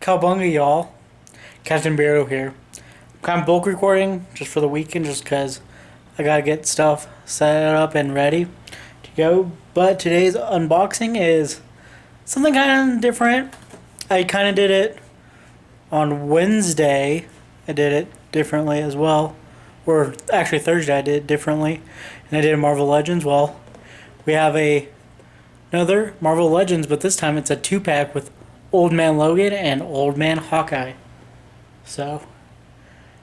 Cowbunga, y'all. Captain Beardo here. I'm kind of bulk recording just for the weekend, just because I gotta get stuff set up and ready to go. But today's unboxing is something kind of different. I kind of did it on Wednesday. I did it differently as well. Or actually Thursday I did it differently. And I did Marvel Legends. Well, we have another Marvel Legends, but this time it's a 2-pack with Old Man Logan and Old Man Hawkeye. So,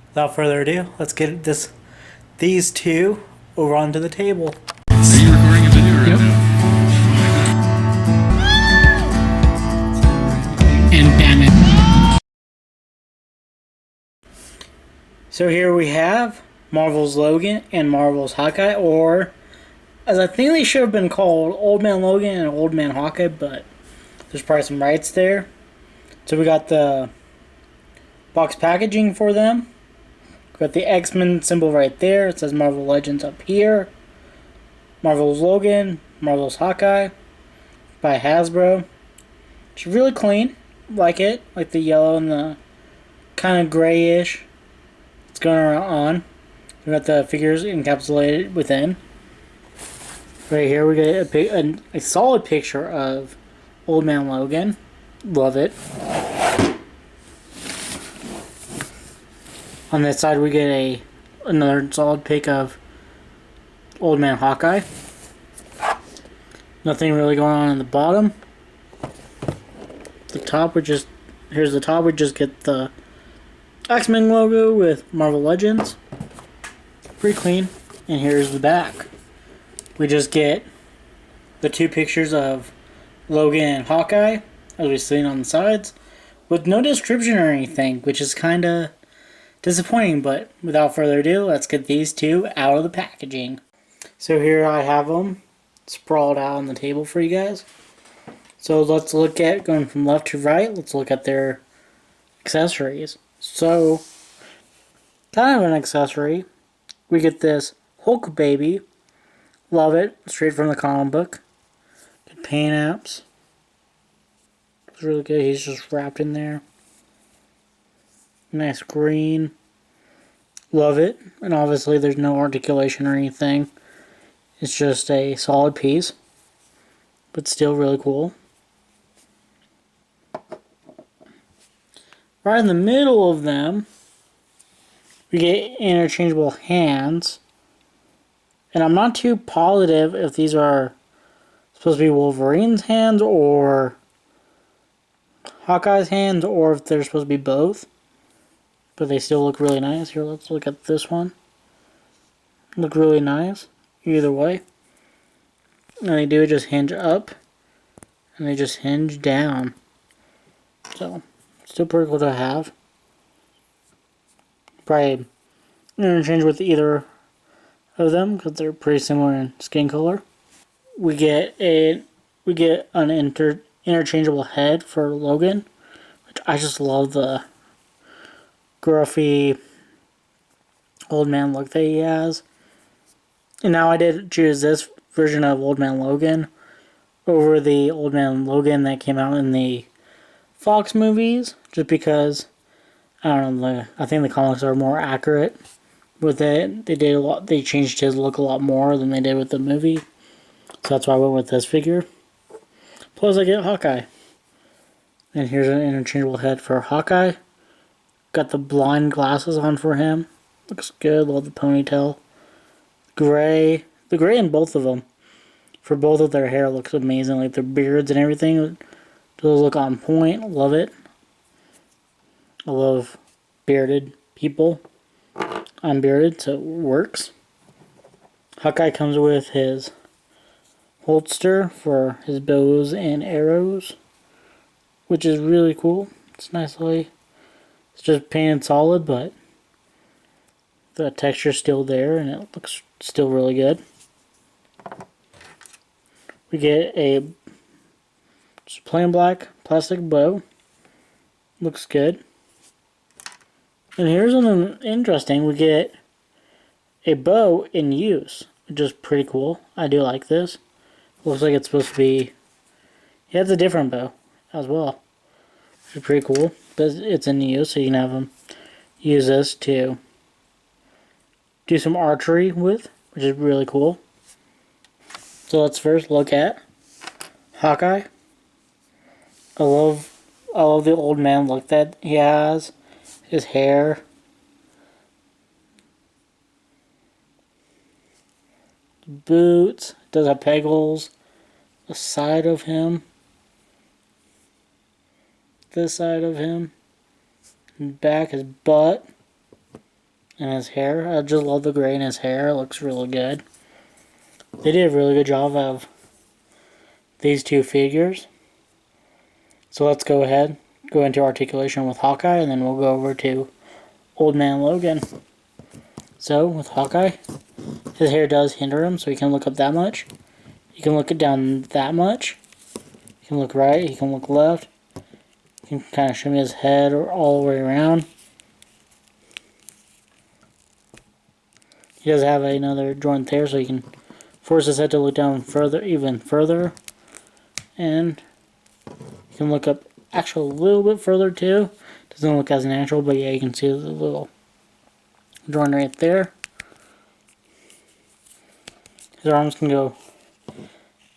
without further ado, let's get these two over onto the table. Are you recording a video right now? And damn it. So here we have Marvel's Logan and Marvel's Hawkeye, or as I think they should have been called, Old Man Logan and Old Man Hawkeye, but there's probably some rights there. So we got the box packaging for them. We got the X-Men symbol right there. It says Marvel Legends up here. Marvel's Logan, Marvel's Hawkeye by Hasbro. It's really clean. Like it. Like the yellow and the kind of grayish. It's going on. We got the figures encapsulated within. Right here we get a solid picture of Old Man Logan. Love it. On this side we get another solid pic of Old Man Hawkeye. Nothing really going on in the bottom. The top here's the top, we just get the X-Men logo with Marvel Legends. Pretty clean. And here's the back. We just get the two pictures of Logan and Hawkeye, as we've seen on the sides, with no description or anything, which is kind of disappointing. But without further ado, let's get these two out of the packaging. So here I have them sprawled out on the table for you guys. So let's look at, going from left to right, let's look at their accessories. So, kind of an accessory. We get this Hulk baby. Love it. Straight from the comic book. Good paint apps. It's really good. He's just wrapped in there. Nice green. Love it. And obviously there's no articulation or anything. It's just a solid piece. But still really cool. Right in the middle of them, we get interchangeable hands. And I'm not too positive if these are supposed to be Wolverine's hands or Hawkeye's hands, or if they're supposed to be both. But they still look really nice. Here, let's look at this one. Look really nice, either way. And they do just hinge up, and they just hinge down. So, still pretty cool to have. Probably interchange with either of them because they're pretty similar in skin color. We get an interchangeable head for Logan, which I just love the gruffy old man look that he has. And now I did choose this version of Old Man Logan over the Old Man Logan that came out in the Fox movies, just because I don't know, I think the comics are more accurate with it. They changed his look a lot more than they did with the movie. So that's why I went with this figure. Plus I get Hawkeye. And here's an interchangeable head for Hawkeye. Got the blind glasses on for him. Looks good. Love the ponytail. Gray. The gray in both of them. For both of their hair looks amazing. Like their beards and everything. Those look on point. Love it. I love bearded people. I'm bearded, so it works. Hawkeye comes with his holster for his bows and arrows, which is really cool. It's nicely, it's just painted solid, but the texture's still there and it looks still really good. We get a just plain black plastic bow. Looks good. And here's something interesting. We get a bow in use, which is pretty cool. I do like this. Looks like it's supposed to be... He has a different bow as well, which is pretty cool. but it's in use, so you can have him use this to do some archery with, which is really cool. So let's first look at Hawkeye. I love the old man look that he has. His hair. Boots. Does have pegals. The side of him. This side of him. Back, his butt. And his hair. I just love the gray in his hair. It looks really good. They did a really good job of these two figures. So let's go ahead, go into articulation with Hawkeye, and then we'll go over to Old Man Logan. So with Hawkeye, his hair does hinder him, so he can look up that much. He can look it down that much. He can look right, he can look left. He can kind of shimmy his head all the way around. He does have another joint there, so he can force his head to look down further, even further. And you can look up actually a little bit further too. Doesn't look as natural, but yeah, you can see the little joint right there. His arms can go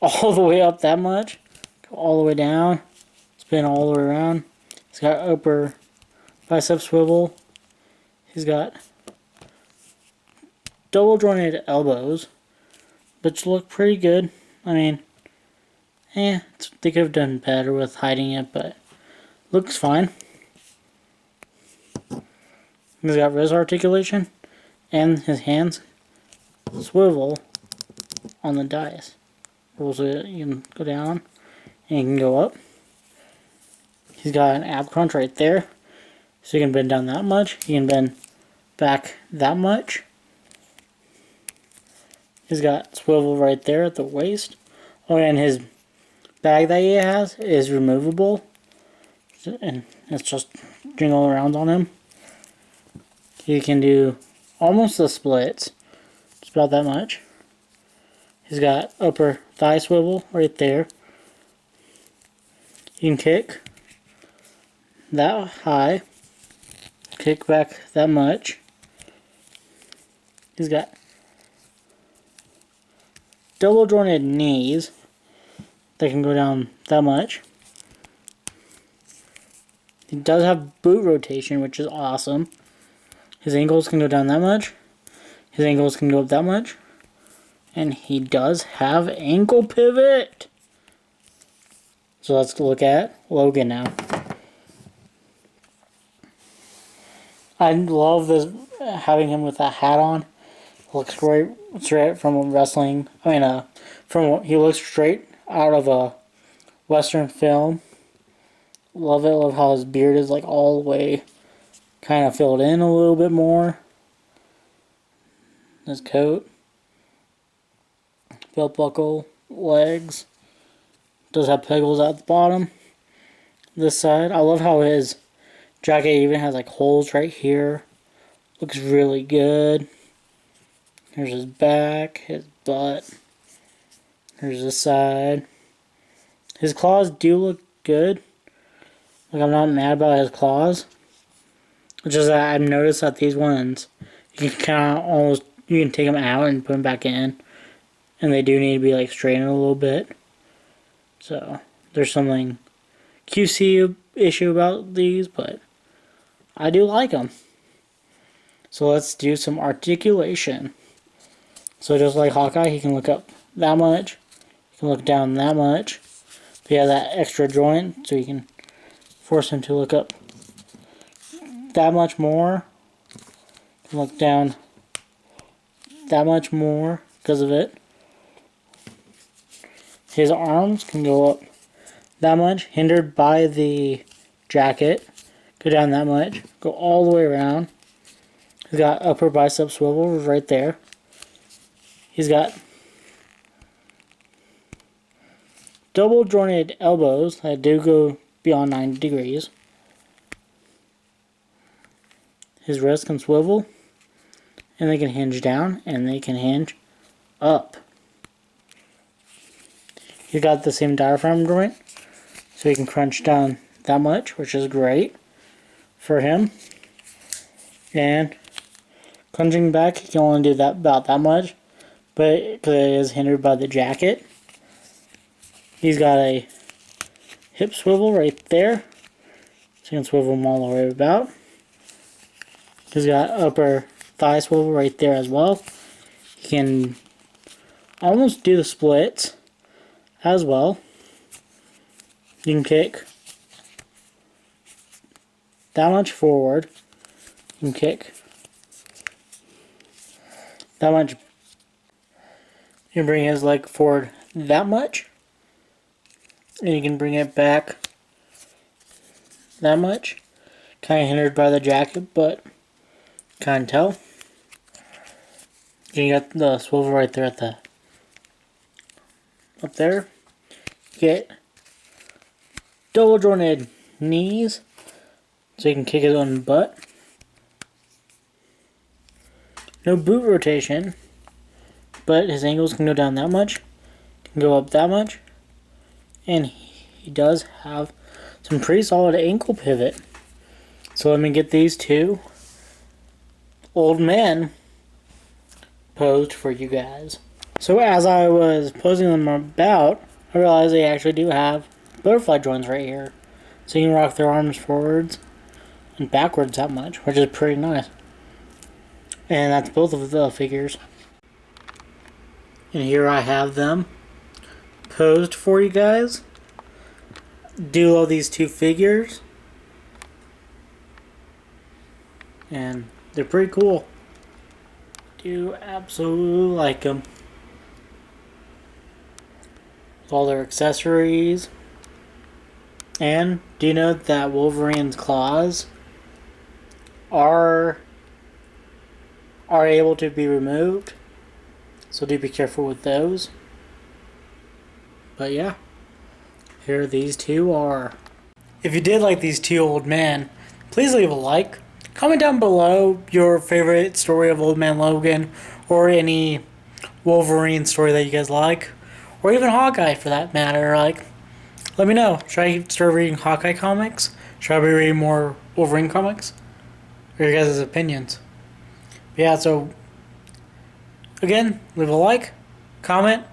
all the way up that much, go all the way down, spin all the way around. He's got upper bicep swivel. He's got double jointed elbows, which look pretty good. I mean, they could have done better with hiding it, but looks fine. He's got wrist articulation, and his hands swivel on the dice. So you can go down, and you can go up. He's got an ab crunch right there, so you can bend down that much. You can bend back that much. He's got swivel right there at the waist. Oh, and his bag that he has is removable, and it's just jingle around on him. He can do almost the splits, just about that much. He's got upper thigh swivel right there. You can kick that high, kick back that much. He's got double jointed knees that can go down that much. He does have boot rotation, which is awesome. His ankles can go down that much. His ankles can go up that much. And he does have ankle pivot. So let's look at Logan now. I love this, having him with that hat on. Looks great straight from wrestling. He looks straight out of a Western film. Love it. Love how his beard is like all the way kind of filled in a little bit more. His coat. Belt buckle. Legs. Does have pegals at the bottom. This side. I love how his jacket even has like holes right here. Looks really good. Here's his back. His butt. Here's the side. His claws do look good. Like, I'm not mad about his claws. It's just that I've noticed that these ones, you can take them out and put them back in. And they do need to be like straightened a little bit. So, there's something QC issue about these, but I do like them. So let's do some articulation. So just like Hawkeye, he can look up that much. He can look down that much. But he has that extra joint, so you can force him to look up that much more. He can look down that much more because of it. His arms can go up that much, hindered by the jacket. Go down that much. Go all the way around. He's got upper bicep swivel right there. He's got double jointed elbows that do go beyond 90 degrees. His wrists can swivel, and they can hinge down, and they can hinge up. He's got the same diaphragm joint, so he can crunch down that much, which is great. for him. And plunging back, he can only do that about that much, but because it is hindered by the jacket. He's got a hip swivel right there, so you can swivel him all the way about. He's got upper thigh swivel right there as well. He can almost do the splits as well. You can kick that much forward. You can kick that much. You can bring his leg forward that much. And you can bring it back that much. Kind of hindered by the jacket, but can't tell. You got the swivel right there at the up there. Get double jointed knees, so you can kick his own butt. No boot rotation, but his ankles can go down that much, can go up that much, and he does have some pretty solid ankle pivot. So let me get these two old men posed for you guys. So as I was posing them about, I realized they actually do have butterfly joints right here. So you can rock their arms forwards and backwards that much, which is pretty nice. And that's both of the figures. And here I have them posed for you guys. Do love these two figures. And they're pretty cool. Do absolutely like them. With all their accessories. And do you know that Wolverine's claws are able to be removed? So do be careful with those. But yeah, here these two are. If you did like these two old men, please leave a like. Comment down below your favorite story of Old Man Logan, or any Wolverine story that you guys like, or even Hawkeye for that matter. Like, let me know. Should I start reading Hawkeye comics? Should I be reading more Wolverine comics? Or your guys' opinions? Yeah, so again, leave a like, comment,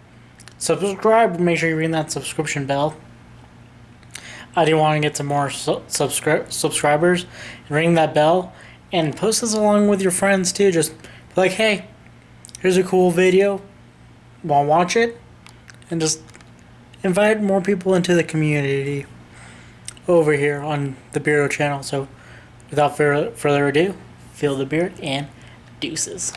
subscribe. Make sure you ring that subscription bell. I do want to get some more subscribers, and ring that bell, and post this along with your friends too. Just be like, hey, here's a cool video, want to watch it? And just invite more people into the community over here on the Beardo channel. So without further ado, feel the beard and deuces.